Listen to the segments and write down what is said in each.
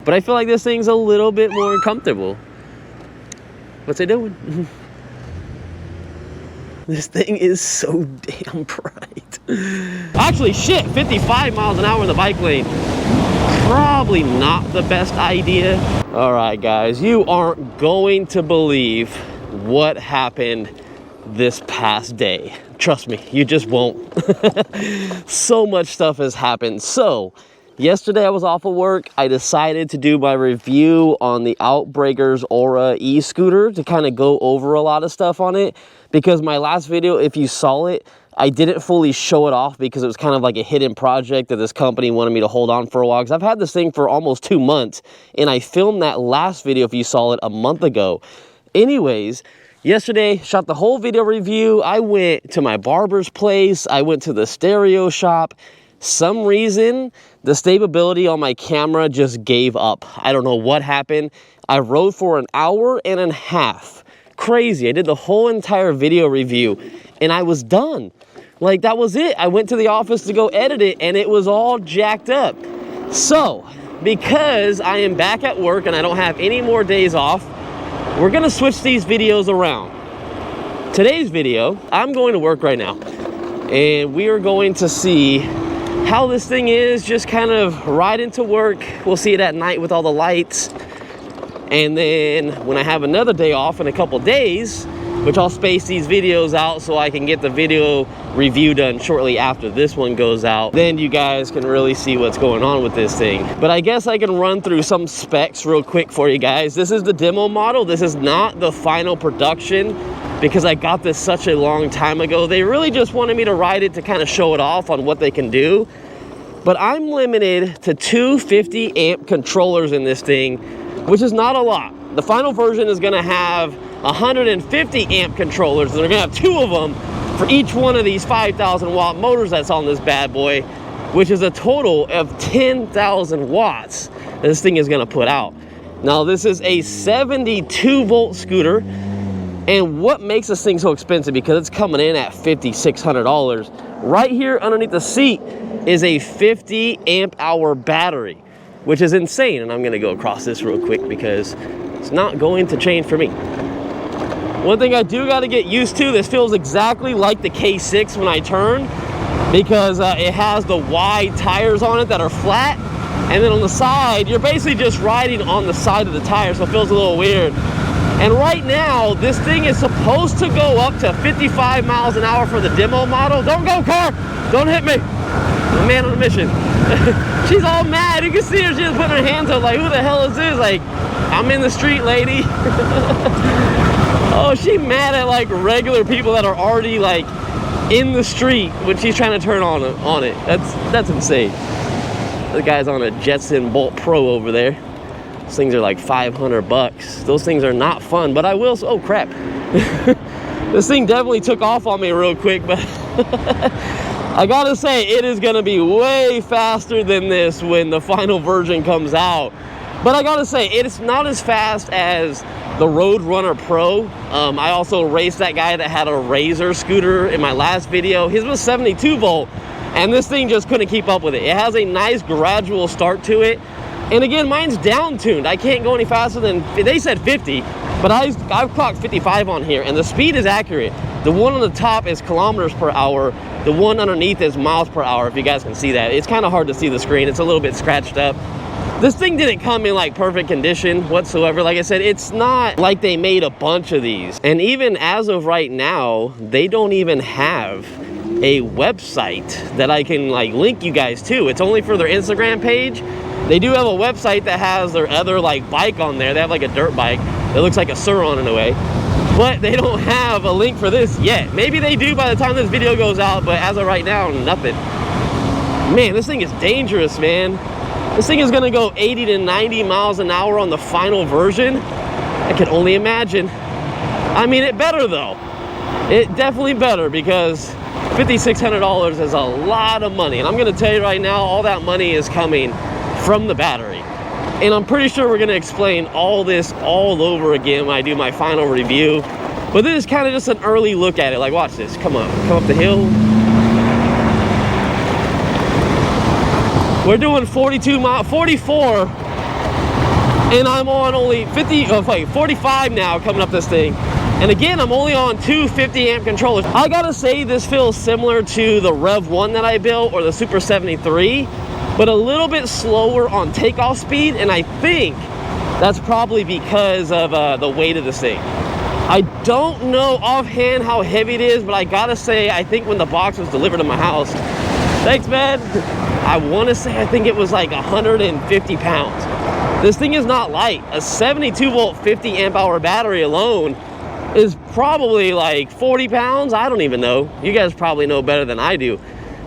But I feel like this thing's a little bit more comfortable. What's it doing? This thing is so damn bright. Actually, shit, 55 miles an hour in the bike lane. Probably not the best idea. All right, guys, you aren't going to believe what happened this past day. Trust me, you just won't. So much stuff has happened. So, yesterday I was off of work. I decided to do my review on the Outbreaker's Aura e-scooter to kind of go over a lot of stuff on it. Because my last video, if you saw it, I didn't fully show it off because it was kind of like a hidden project that this company wanted me to hold on for a while. Because I've had this thing for almost 2 months. And I filmed that last video, if you saw it, a month ago. Anyways, yesterday, shot the whole video review. I went to my barber's place. I went to the stereo shop. Some reason, the stability on my camera just gave up. I don't know what happened. I rode for an hour and a half. Crazy. I did the whole entire video review and I was done. Like, that was it. I went to the office to go edit it and it was all jacked up. So, because I am back at work and I don't have any more days off, we're gonna switch these videos around. Today's video, I'm going to work right now and we are going to see how this thing is, just kind of ride into work. We'll see it at night with all the lights. And then when I have another day off in a couple days, which I'll space these videos out so I can get the video review done shortly after this one goes out, then you guys can really see what's going on with this thing. But I guess I can run through some specs real quick for you guys. This is the demo model. This is not the final production because I got this such a long time ago. They really just wanted me to ride it to kind of show it off on what they can do. But I'm limited to 250 amp controllers in this thing, which is not a lot. The final version is gonna have 150 amp controllers, and they're gonna have 2 of them for each one of these 5,000 watt motors that's on this bad boy, which is a total of 10,000 watts that this thing is gonna put out. Now, this is a 72 volt scooter, and what makes this thing so expensive, because it's coming in at $5,600, right here underneath the seat is a 50 amp hour battery, which is insane. And I'm gonna go across this real quick because it's not going to change for me. One thing I do gotta get used to, this feels exactly like the K6 when I turn, because it has the wide tires on it that are flat, and then on the side, you're basically just riding on the side of the tire, so it feels a little weird. And right now, this thing is supposed to go up to 55 miles an hour for the demo model. Don't go, car! Don't hit me! I'm a man on a mission. She's all mad. You can see her, she's putting her hands up like, who the hell is this? Like, I'm in the street, lady. Oh, she mad at like regular people that are already like in the street when she's trying to turn on it. That's insane. The guy's on a Jetson Bolt Pro over there. Those things are like 500 bucks. Those things are not fun, but I will, oh crap. This thing definitely took off on me real quick, but I gotta say, it is gonna be way faster than this when the final version comes out. But I gotta say, it's not as fast as the Roadrunner Pro. I also raced that guy that had a Razor scooter in my last video. His was 72 volt, and this thing just couldn't keep up with it. It has a nice gradual start to it. And again, mine's down-tuned. I can't go any faster than, they said 50, but I've clocked 55 on here, and the speed is accurate. The one on the top is kilometers per hour. The one underneath is miles per hour, if you guys can see that. It's kind of hard to see the screen. It's a little bit scratched up. This thing didn't come in like perfect condition whatsoever. Like I said, it's not like they made a bunch of these. And even as of right now, they don't even have a website that I can like link you guys to. It's only for their Instagram page. They do have a website that has their other like bike on there. They have like a dirt bike that looks like a Suron in a way. But they don't have a link for this yet. Maybe they do by the time this video goes out, but as of right now, nothing. Man, this thing is dangerous, man. This thing is gonna go 80 to 90 miles an hour on the final version. I can only imagine. I mean, it better though. It definitely better, because $5,600 is a lot of money. And I'm gonna tell you right now, all that money is coming from the battery. And I'm pretty sure we're gonna explain all this all over again when I do my final review. But this is kind of just an early look at it. Like, watch this, come on, come up the hill. We're doing 44 And I'm on only 45 now coming up this thing. And again, I'm only on two 50 amp controllers. I gotta say, this feels similar to the Rev 1 that I built, or the Super 73, but a little bit slower on takeoff speed. And I think that's probably because of the weight of this thing. I don't know offhand how heavy it is, but I gotta say, I think when the box was delivered to my house, thanks, man, I wanna say, I think it was like 150 pounds. This thing is not light. A 72 volt 50 amp hour battery alone is probably like 40 pounds. I don't even know. You guys probably know better than I do.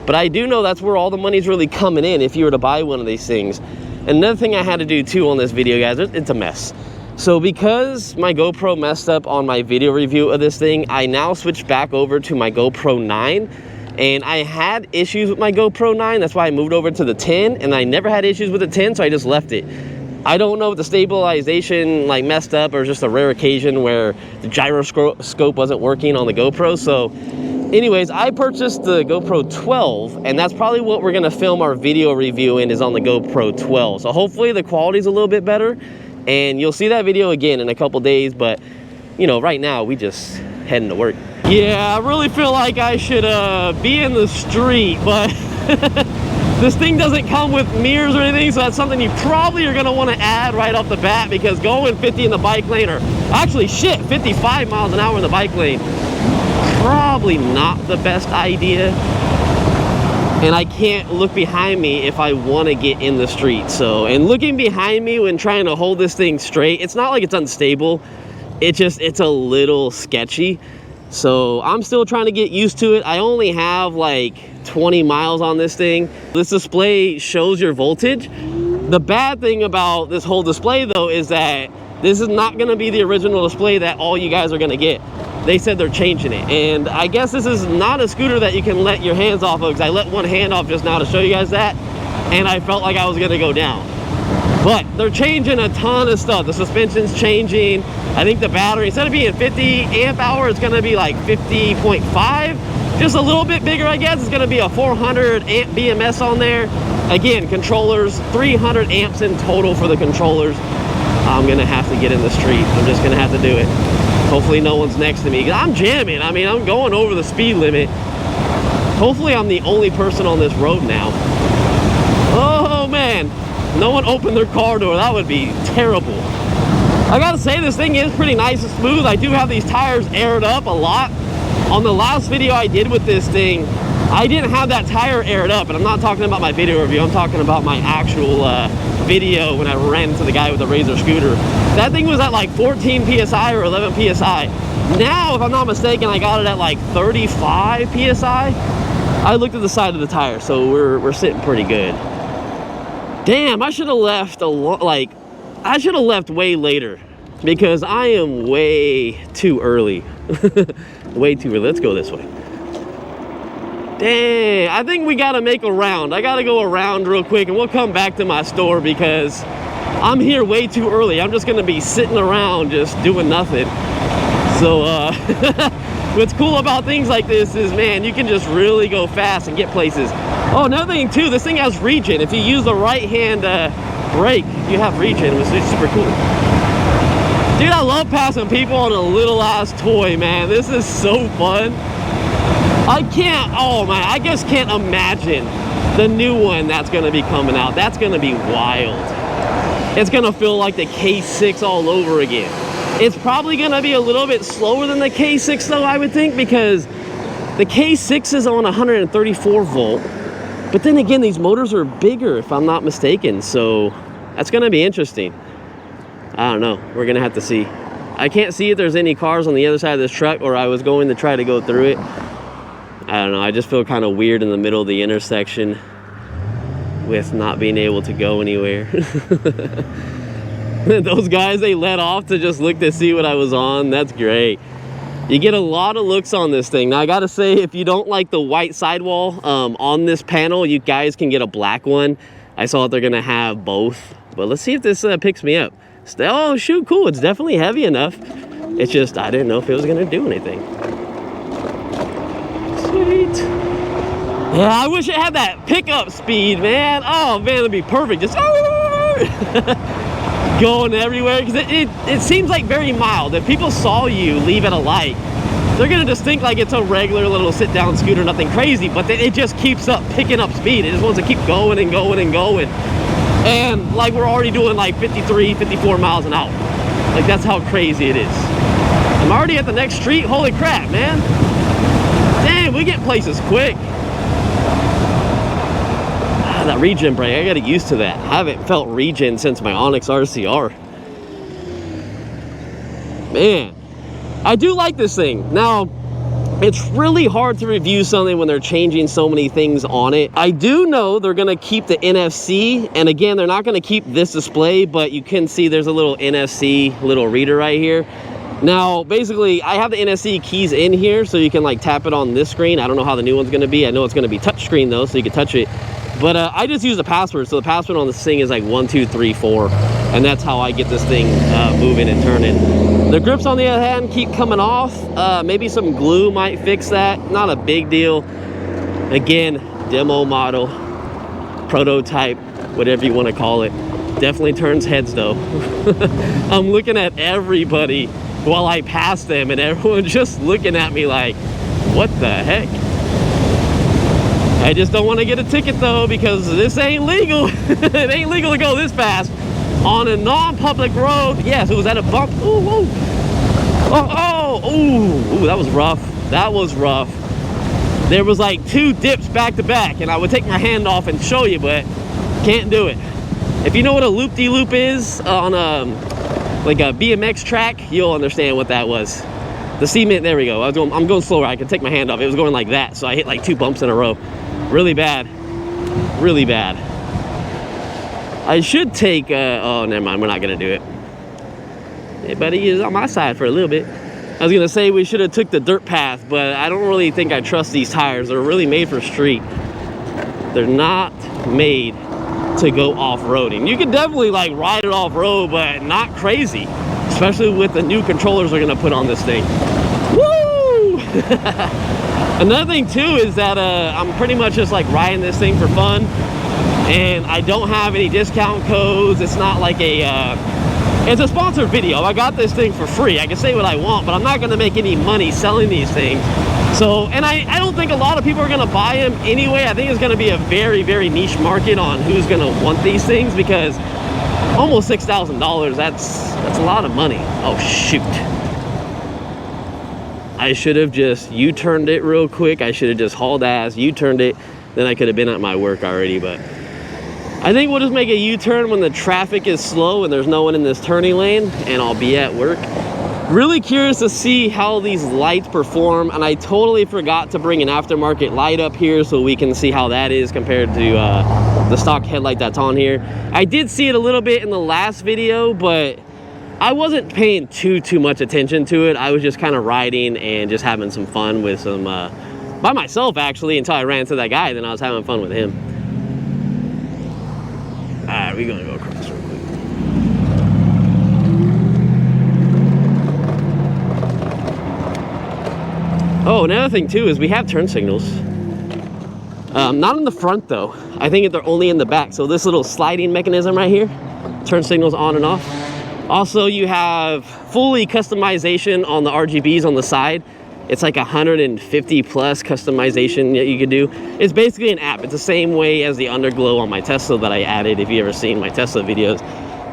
But I do know that's where all the money's really coming in if you were to buy one of these things. Another thing I had to do too on this video, guys, it's a mess. So because my GoPro messed up on my video review of this thing, I now switched back over to my GoPro 9. And I had issues with my GoPro 9. That's why I moved over to the 10. And I never had issues with the 10, so I just left it. I don't know if the stabilization like messed up or just a rare occasion where the gyroscope wasn't working on the GoPro. So anyways, I purchased the GoPro 12, and that's probably what we're gonna film our video review in, is on the GoPro 12. So hopefully the quality's a little bit better, and you'll see that video again in a couple days. But you know, right now we just heading to work. Yeah, I really feel like I should be in the street, but this thing doesn't come with mirrors or anything, so that's something you probably are going to want to add right off the bat, because going 50 in the bike lane, or actually 55 miles an hour in the bike lane, probably not the best idea. And I can't look behind me if I want to get in the street. So, and looking behind me when trying to hold this thing straight, it's not like it's unstable. It's a little sketchy. So I'm still trying to get used to it. I only have like 20 miles on this thing. This display shows your voltage. The bad thing about this whole display though is that this is not gonna be the original display that all you guys are gonna get. They said they're changing it. And I guess this is not a scooter that you can let your hands off of, because I let one hand off just now to show you guys that, and I felt like I was gonna go down. But they're changing a ton of stuff. The suspension's changing. I think the battery, instead of being 50 amp hour, it's gonna be like 50.5. Just a little bit bigger, I guess. It's gonna be a 400 amp BMS on there. Again, controllers, 300 amps in total for the controllers. I'm gonna have to get in the street. I'm just gonna have to do it. Hopefully no one's next to me, because I'm jamming. I mean, I'm going over the speed limit. Hopefully I'm the only person on this road now. Oh man. No one opened their car door. That would be terrible. I gotta say, this thing is pretty nice and smooth. I do have these tires aired up a lot. On the last video I did with this thing, I didn't have that tire aired up, and I'm not talking about my video review. I'm talking about my actual video when I ran into the guy with the Razor scooter. That thing was at like 14 PSI or 11 PSI. Now, if I'm not mistaken, I got it at like 35 PSI. I looked at the side of the tire, so we're sitting pretty good. Damn, I should have left I should have left way later, because I am way too early. Way too early. Let's go this way. Dang, I think we gotta make a round. I gotta go around real quick, and we'll come back to my store, because I'm here way too early. I'm just gonna be sitting around just doing nothing. So what's cool about things like this is, man, you can just really go fast and get places. Oh, another thing too, this thing has regen. If you use the right hand brake, you have regen, which is super cool. Dude, I love passing people on a little ass toy, man. This is so fun. Oh man, I just can't imagine the new one that's gonna be coming out. That's gonna be wild. It's gonna feel like the K6 all over again. It's probably gonna be a little bit slower than the K6 though, I would think, because the K6 is on 134 volt. But then again, these motors are bigger, if I'm not mistaken. So that's gonna be interesting. I don't know, we're gonna have to see. I can't see if there's any cars on the other side of this truck, or I was going to try to go through it. I don't know, I just feel kind of weird in the middle of the intersection with not being able to go anywhere. Those guys, they let off to just look to see what I was on. That's great. You get a lot of looks on this thing. Now, I gotta say, if you don't like the white sidewall on this panel, you guys can get a black one. I saw that they're gonna have both. But let's see if this picks me up. Oh, shoot, cool. It's definitely heavy enough. It's just, I didn't know if it was gonna do anything. Sweet. Yeah, I wish it had that pickup speed, man. Oh, man, it'd be perfect. Just, going everywhere, because it seems like very mild. If people saw you leave at a light, they're gonna just think like it's a regular little sit-down scooter, nothing crazy, but it just keeps up picking up speed. It just wants to keep going and going and going. And like we're already doing like 53, 54 miles an hour. Like that's how crazy it is. I'm already at the next street. Holy crap, man. Damn, we get places quick. That regen brake, I gotta get used to that. I haven't felt regen since my Onyx RCR. Man, I do like this thing. Now, it's really hard to review something when they're changing so many things on it. I do know they're gonna keep the NFC, and again, they're not gonna keep this display, but you can see there's a little NFC little reader right here. Now, basically, I have the NFC keys in here, so you can like tap it on this screen. I don't know how the new one's gonna be. I know it's gonna be touch screen though, so you can touch it. But I just use the password. So the password on this thing is like 1, 2, 3, 4. And that's how I get this thing moving and turning. The grips on the other hand keep coming off. Maybe some glue might fix that. Not a big deal. Again, demo model, prototype, whatever you want to call it. Definitely turns heads though. I'm looking at everybody while I pass them, and everyone's just looking at me like, what the heck? I just don't want to get a ticket though, because this ain't legal. It ain't legal to go this fast on a non-public road. Yes, it was at a bump. Ooh, ooh. Ooh, that was rough. That was rough. There was like 2 dips back to back, and I would take my hand off and show you, but can't do it. If you know what a loop-de-loop is on like a BMX track, you'll understand what that was. The cement, there we go. I'm going slower. I can take my hand off. It was going like that, so I hit like 2 bumps in a row. Really bad. Really bad. I should take, oh, never mind. We're not going to do it. Hey, buddy is on my side for a little bit. I was going to say we should have took the dirt path, but I don't really think I trust these tires. They're really made for street. They're not made to go off-roading. You can definitely like ride it off-road, but not crazy. Especially with the new controllers they're going to put on this thing. Woo! Another thing too is that I'm pretty much just like riding this thing for fun, and I don't have any discount codes. It's not like it's a sponsored video. I got this thing for free. I can say what I want, but I'm not gonna make any money selling these things. So, and I don't think a lot of people are gonna buy them anyway. I think it's gonna be a very, very niche market on who's gonna want these things, because almost $6,000, that's a lot of money. Oh shoot. I should have just U-turned it real quick. I should have just hauled ass, U-turned it. Then I could have been at my work already, but I think we'll just make a U-turn when the traffic is slow and there's no one in this turning lane, and I'll be at work. Really curious to see how these lights perform, and I totally forgot to bring an aftermarket light up here so we can see how that is compared to the stock headlight that's on here. I did see it a little bit in the last video, but I wasn't paying too much attention to it. I was just kind of riding and just having some fun with some, by myself actually, until I ran into that guy, then I was having fun with him. All right, we're gonna go across real quick. Oh, another thing too is we have turn signals. Not in the front though. I think they're only in the back. So this little sliding mechanism right here, turn signals on and off. Also, you have fully customization on the RGBs on the side. It's like 150 plus customization that you can do. It's basically an app. It's the same way as the underglow on my Tesla that I added, if you ever seen my Tesla videos.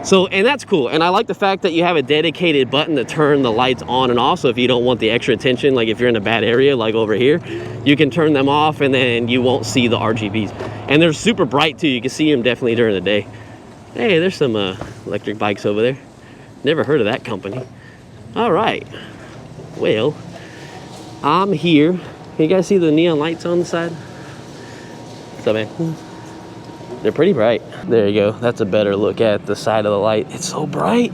So, and that's cool. And I like the fact that you have a dedicated button to turn the lights on and off. So if you don't want the extra attention, like if you're in a bad area, like over here, you can turn them off and then you won't see the RGBs. And they're super bright too. You can see them definitely during the day. Hey, there's some electric bikes over there. Never heard of that company. All right. Well, I'm here. Can you guys see the neon lights on the side? What's up, man? They're pretty bright. There you go. That's a better look at the side of the light. It's so bright.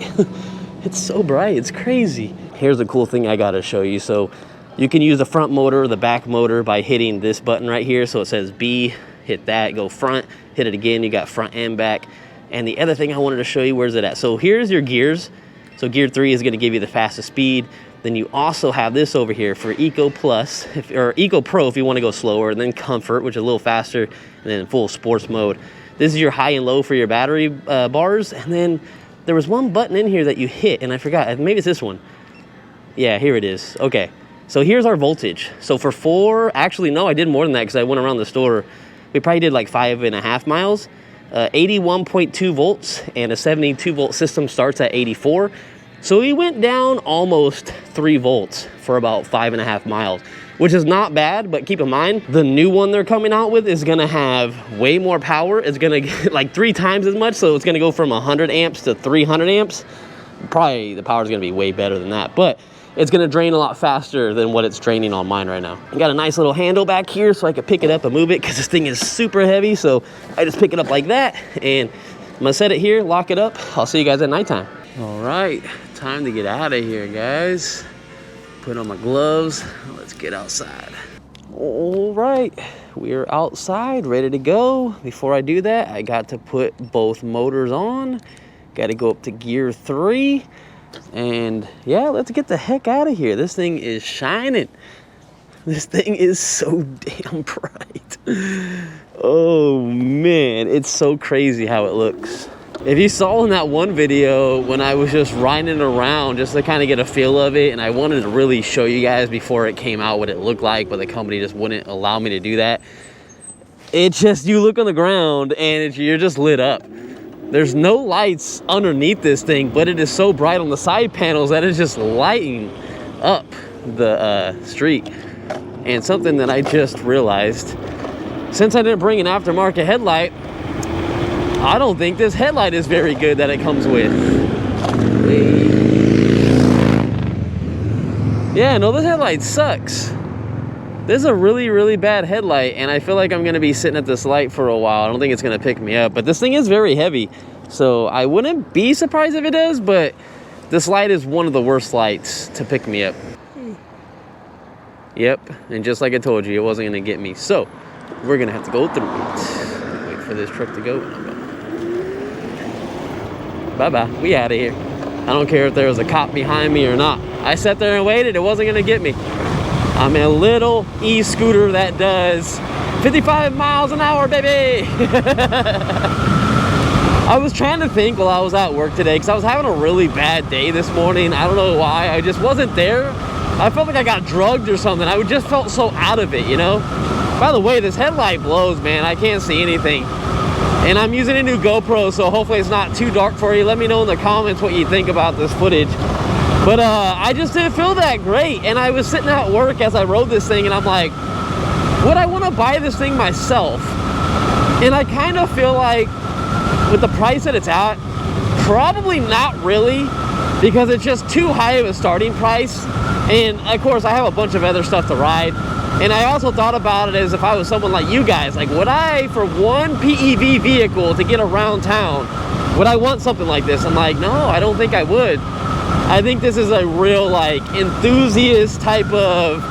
It's so bright. It's crazy. Here's the cool thing I gotta show you. So you can use the front motor or the back motor by hitting this button right here. So it says B, hit that, go front, hit it again. You got front and back. And the other thing I wanted to show you, where's it at? So here's your gears. So gear 3 is gonna give you the fastest speed. Then you also have this over here for Eco Plus, or Eco Pro if you want to go slower, and then Comfort, which is a little faster, and then full sports mode. This is your high and low for your battery bars, and then there was one button in here that you hit, and I forgot. Maybe it's this one. Yeah, here it is. Okay, so here's our voltage. So for 4, actually, no, I did more than that because I went around the store. We probably did like 5.5 miles. 81.2 volts, and a 72 volt system starts at 84. So we went down almost 3 volts for about 5.5 miles, which is not bad, but keep in mind, the new one they're coming out with is gonna have way more power. It's gonna get like 3 times as much, so it's gonna go from 100 amps to 300 amps. Probably the power is gonna be way better than that, but it's gonna drain a lot faster than what it's draining on mine right now. I got a nice little handle back here so I can pick it up and move it because this thing is super heavy, so I just pick it up like that, and I'm gonna set it here, lock it up. I'll see you guys at nighttime. All right, time to get out of here, guys. Put on my gloves, let's get outside. All right, we're outside, ready to go. Before I do that, I got to put both motors on. Got to go up to gear 3. And yeah, let's get the heck out of here. This thing is shining. This thing is so damn bright. Oh man, it's so crazy how it looks. If you saw in that one video when I was just riding around just to kind of get a feel of it, and I wanted to really show you guys before it came out what it looked like, but the company just wouldn't allow me to do that. It's just, you look on the ground and you're just lit up. There's no lights underneath this thing, but it is so bright on the side panels that it's just lighting up the street. And something that I just realized, since I didn't bring an aftermarket headlight, I don't think this headlight is very good that it comes with. Yeah, no, this headlight sucks. This is a really, really bad headlight, and I feel like I'm gonna be sitting at this light for a while. I don't think it's gonna pick me up, but this thing is very heavy, so I wouldn't be surprised if it does, but this light is one of the worst lights to pick me up. Yep, and just like I told you, it wasn't gonna get me, so we're gonna have to go through it. Wait for this truck to go. Bye-bye, we out of here. I don't care if there was a cop behind me or not. I sat there and waited, it wasn't gonna get me. I'm in a little e-scooter that does 55 miles an hour, baby. I was trying to think while I was at work today because I was having a really bad day this morning. I don't know why, I just wasn't there. I felt like I got drugged or something. I just felt so out of it, you know? By the way, this headlight blows, man. I can't see anything. And I'm using a new GoPro, so hopefully it's not too dark for you. Let me know in the comments what you think about this footage. But I just didn't feel that great. And I was sitting at work as I rode this thing, and I'm like, would I want to buy this thing myself? And I kind of feel like with the price that it's at, probably not really, because it's just too high of a starting price. And of course, I have a bunch of other stuff to ride. And I also thought about it as if I was someone like you guys. Like, would I, for one PEV vehicle to get around town, would I want something like this? I'm like, no, I don't think I would. I think this is a real, like, enthusiast type of,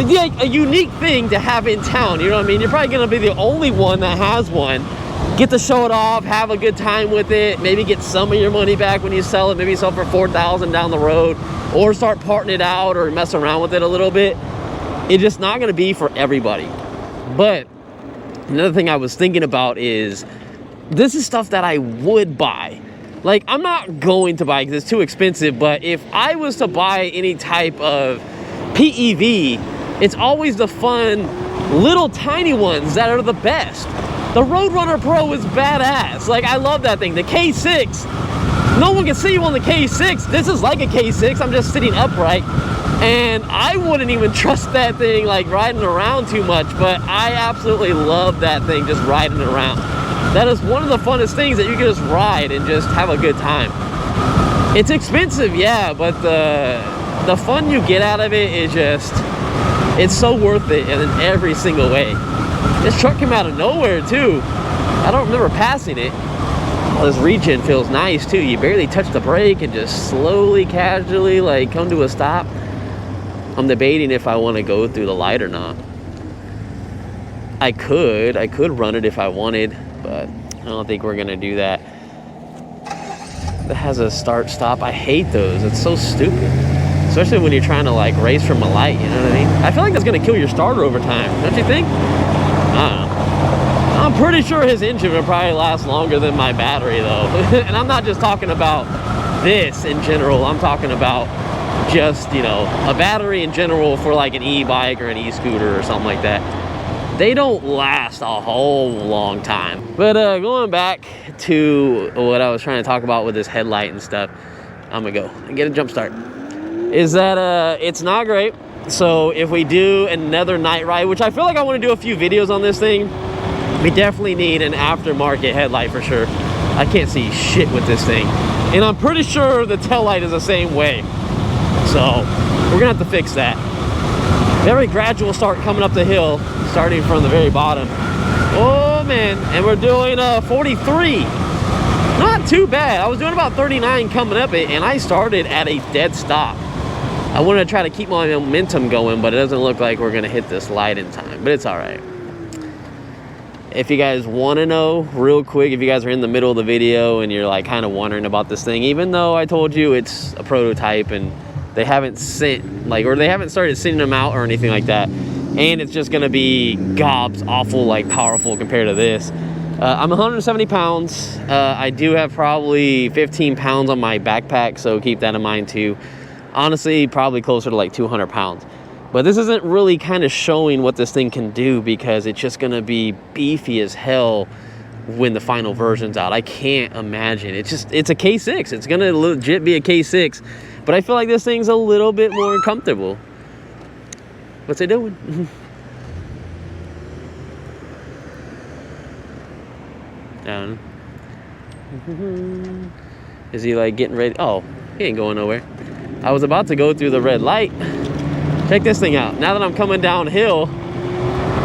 yeah, a unique thing to have in town. You know what I mean? You're probably going to be the only one that has one. Get to show it off, have a good time with it, maybe get some of your money back when you sell it, maybe sell for $4,000 down the road, or start parting it out or mess around with it a little bit. It's just not going to be for everybody. But another thing I was thinking about is, this is stuff that I would buy. Like, I'm not going to buy because it's too expensive, but if I was to buy any type of PEV, it's always the fun little tiny ones that are the best. The Roadrunner Pro is badass. Like, I love that thing. The K6, no one can see you on the K6. This is like a K6. I'm just sitting upright. And I wouldn't even trust that thing, like, riding around too much, but I absolutely love that thing, just riding around. That is one of the funnest things that you can just ride and just have a good time. It's expensive, yeah, but the fun you get out of it is just, it's so worth it in every single way. This truck came out of nowhere too. I don't remember passing it. Well, this regen feels nice too. You barely touch the brake and just slowly, casually, like, come to a stop. I'm debating if I want to go through the light or not. I could run it if I wanted, but I don't think we're gonna do that. That has a start stop. I hate those. It's so stupid, especially when you're trying to, like, race from a light, you know what I mean? I feel like that's gonna kill your starter over time, don't you think? I don't know. I'm I'm pretty sure his engine will probably last longer than my battery though. And I'm not just talking about this in general, I'm talking about just, you know, a battery in general for like an e-bike or an e-scooter or something like that. They don't last a whole long time. But going back to what I was trying to talk about with this headlight and stuff, I'm gonna go and get a jump start, is that it's not great. So if we do another night ride, which I feel like I want to do a few videos on this thing, we definitely need an aftermarket headlight for sure. I can't see shit with this thing. And I'm pretty sure the tail light is the same way. So we're gonna have to fix that. Very gradual start coming up the hill, starting from the very bottom. Oh man, and we're doing 43. Not too bad. I was doing about 39 coming up it, and I started at a dead stop. I wanted to try to keep my momentum going, but it doesn't look like we're gonna hit this light in time, but it's all right. If you guys want to know real quick, if you guys are in the middle of the video and you're like kind of wondering about this thing, even though I told you it's a prototype and they haven't sent like, or they haven't started sending them out or anything like that, and it's just gonna be gobs awful like powerful compared to this. I'm 170 pounds. I do have probably 15 pounds on my backpack, so keep that in mind too. Honestly, probably closer to like 200 pounds. But this isn't really kind of showing what this thing can do because it's just gonna be beefy as hell when the final version's out. I can't imagine. It's a K6. It's gonna legit be a K6, but I feel like this thing's a little bit more comfortable. What's it doing? Down. Is he like getting ready? Oh, he ain't going nowhere. I was about to go through the red light. Check this thing out. Now that I'm coming downhill,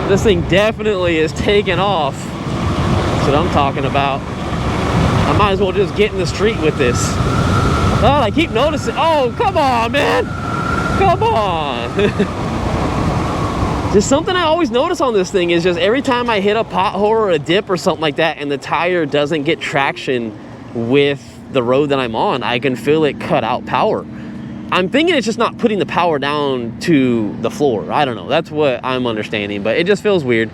this thing definitely is taking off. That's what I'm talking about. I might as well just get in the street with this. Oh, I keep noticing. Oh, come on, man. Come on. Just something I always notice on this thing is just every time I hit a pothole or a dip or something like that and the tire doesn't get traction with the road that I'm on, I can feel it cut out power. I'm thinking it's just not putting the power down to the floor. I don't know. That's what I'm understanding, but it just feels weird.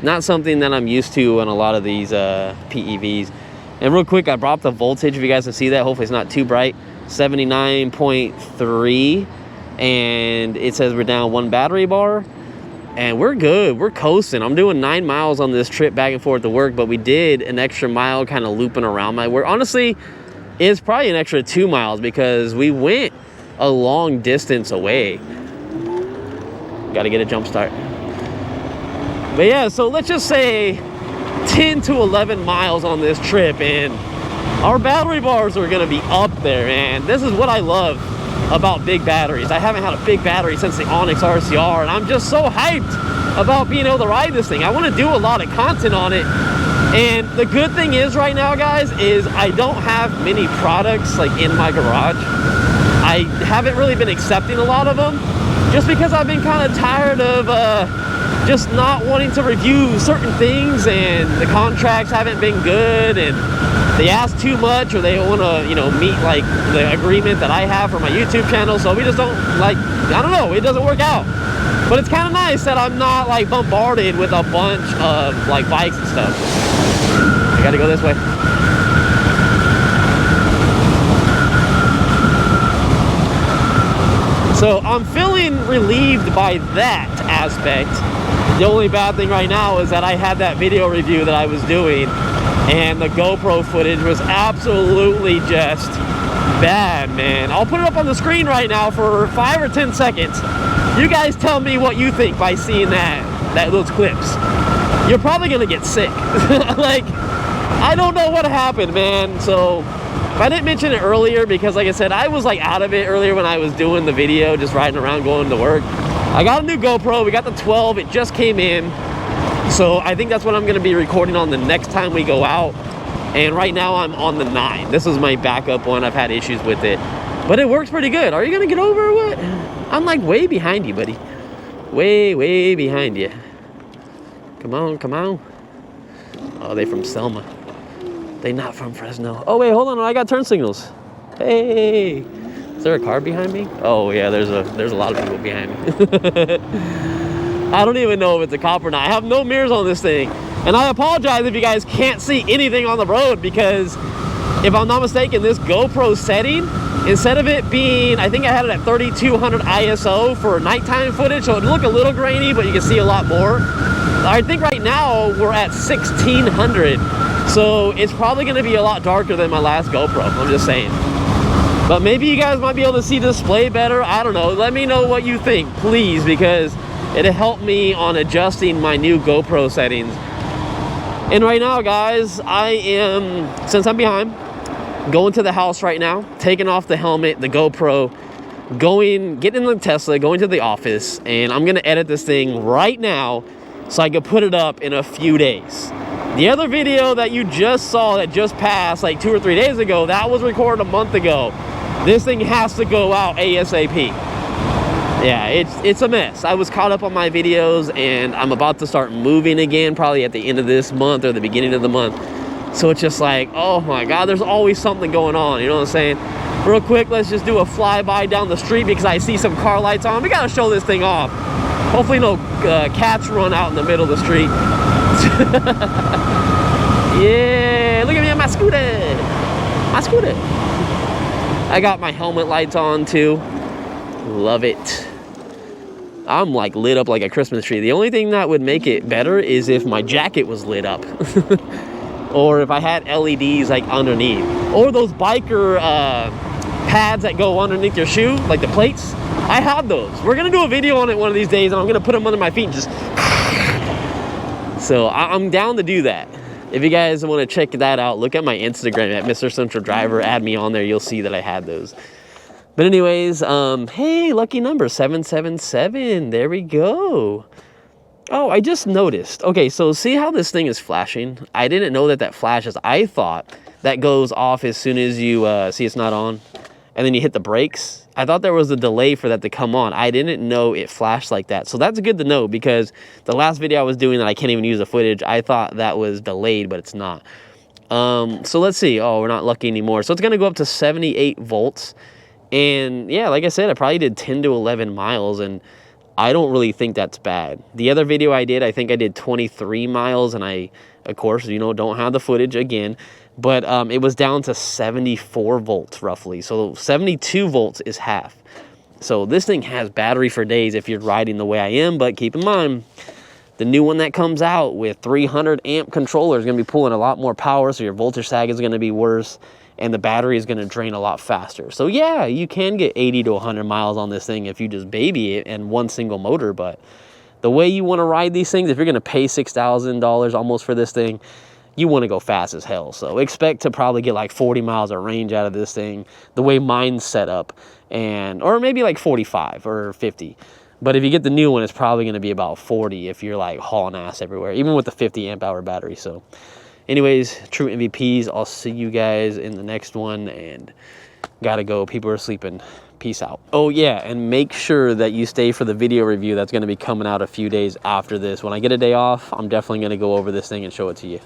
Not something that I'm used to on a lot of these PEVs. And real quick, I brought up the voltage if you guys can see that. Hopefully it's not too bright. 79.3, and it says we're down 1 battery bar. And we're good. We're coasting. I'm doing 9 miles on this trip back and forth to work, but we did an extra mile kind of looping around my work. Honestly, it's probably an extra 2 miles because we went a long distance away. Got to get a jump start. But yeah, so let's just say 10 to 11 miles on this trip, and our battery bars are going to be up there, man. This is what I love about big batteries. I haven't had a big battery since the Onyx RCR, and I'm just so hyped about being able to ride this thing. I want to do a lot of content on it. And the good thing is right now, guys, is I don't have many products like in my garage. I haven't really been accepting a lot of them just because I've been kind of tired of just not wanting to review certain things, and the contracts haven't been good, and they ask too much, or they want to, you know, meet like the agreement that I have for my YouTube channel. So we just don't, like, I don't know, it doesn't work out. But it's kind of nice that I'm not like bombarded with a bunch of like bikes and stuff. I gotta go this way. So I'm feeling relieved by that aspect. The only bad thing right now is that I had that video review that I was doing, and the GoPro footage was absolutely just bad, man. I'll put it up on the screen right now for 5 or 10 seconds. You guys tell me what you think by seeing those clips. You're probably gonna get sick. Like, I don't know what happened, man. So I didn't mention it earlier because, like I said, I was like out of it earlier when I was doing the video, just riding around going to work. I got a new GoPro. We got the 12. It just came in. So I think that's what I'm going to be recording on the next time we go out. And right now I'm on the 9. This is my backup one. I've had issues with it, but it works pretty good. Are you going to get over or what? I'm like way behind you, buddy. Way behind you. Come on, come on. Oh, they from Selma. They not from Fresno. Oh wait, hold on, I got turn signals. Hey, is there a car behind me? Oh yeah, there's a lot of people behind me. I don't even know if it's a cop or not. I have no mirrors on this thing. And I apologize if you guys can't see anything on the road, because if I'm not mistaken, this GoPro setting, instead of it being, I think I had it at 3200 ISO for nighttime footage, so it'd look a little grainy, but you can see a lot more. I think right now we're at 1600, so it's probably going to be a lot darker than my last GoPro, I'm just saying. But maybe you guys might be able to see the display better. I don't know. Let me know what you think, please, because it'll help me on adjusting my new GoPro settings. And right now, guys, I am, since I'm behind, going to the house right now, taking off the helmet, the GoPro, getting in the Tesla, going to the office, and I'm gonna edit this thing right now so I can put it up in a few days. The other video that you just saw that just passed like 2 or 3 days ago, that was recorded a month ago. This thing has to go out ASAP. Yeah, it's a mess. I was caught up on my videos, and I'm about to start moving again, probably at the end of this month or the beginning of the month. So it's just like, oh my God, there's always something going on, you know what I'm saying? Real quick, let's just do a flyby down the street because I see some car lights on. We gotta show this thing off. Hopefully no cats run out in the middle of the street. Yeah, look at me on my scooter. My scooter. I got my helmet lights on too. Love it. I'm like lit up like a Christmas tree. The only thing that would make it better is if my jacket was lit up. Or if I had LEDs like underneath. Or those biker pads that go underneath your shoe, like the plates. I have those. We're gonna do a video on it one of these days, and I'm gonna put them under my feet and just... So I'm down to do that. If you guys want to check that out, look at my Instagram at MrCentralDriver. Add me on there. You'll see that I had those. But anyways, hey, lucky number 777. There we go. Oh, I just noticed. Okay, so see how this thing is flashing? I didn't know that flashes. I thought that goes off as soon as you see it's not on, and then you hit the brakes. I thought there was a delay for that to come on. I didn't know it flashed like that. So that's good to know, because the last video I was doing that I can't even use the footage, I thought that was delayed, but it's not. So let's see. Oh, we're not lucky anymore. So it's going to go up to 78 volts. And yeah, like I said, I probably did 10 to 11 miles, and I don't really think that's bad. The other video I did, I think I did 23 miles, and I, of course, you know, don't have the footage again, but it was down to 74 volts roughly. So 72 volts is half. So this thing has battery for days if you're riding the way I am, but keep in mind, the new one that comes out with 300 amp controller is going to be pulling a lot more power, so your voltage sag is going to be worse, and the battery is going to drain a lot faster. So yeah, you can get 80 to 100 miles on this thing if you just baby it and one single motor, but the way you want to ride these things, if you're going to pay $6,000 almost for this thing, you want to go fast as hell. So expect to probably get like 40 miles of range out of this thing, the way mine's set up, or maybe like 45 or 50. But if you get the new one, it's probably going to be about 40 if you're like hauling ass everywhere, even with the 50 amp hour battery. So anyways, true MVPs, I'll see you guys in the next one, and gotta go. People are sleeping. Peace out. Oh yeah, and make sure that you stay for the video review that's going to be coming out a few days after this. When I get a day off, I'm definitely going to go over this thing and show it to you.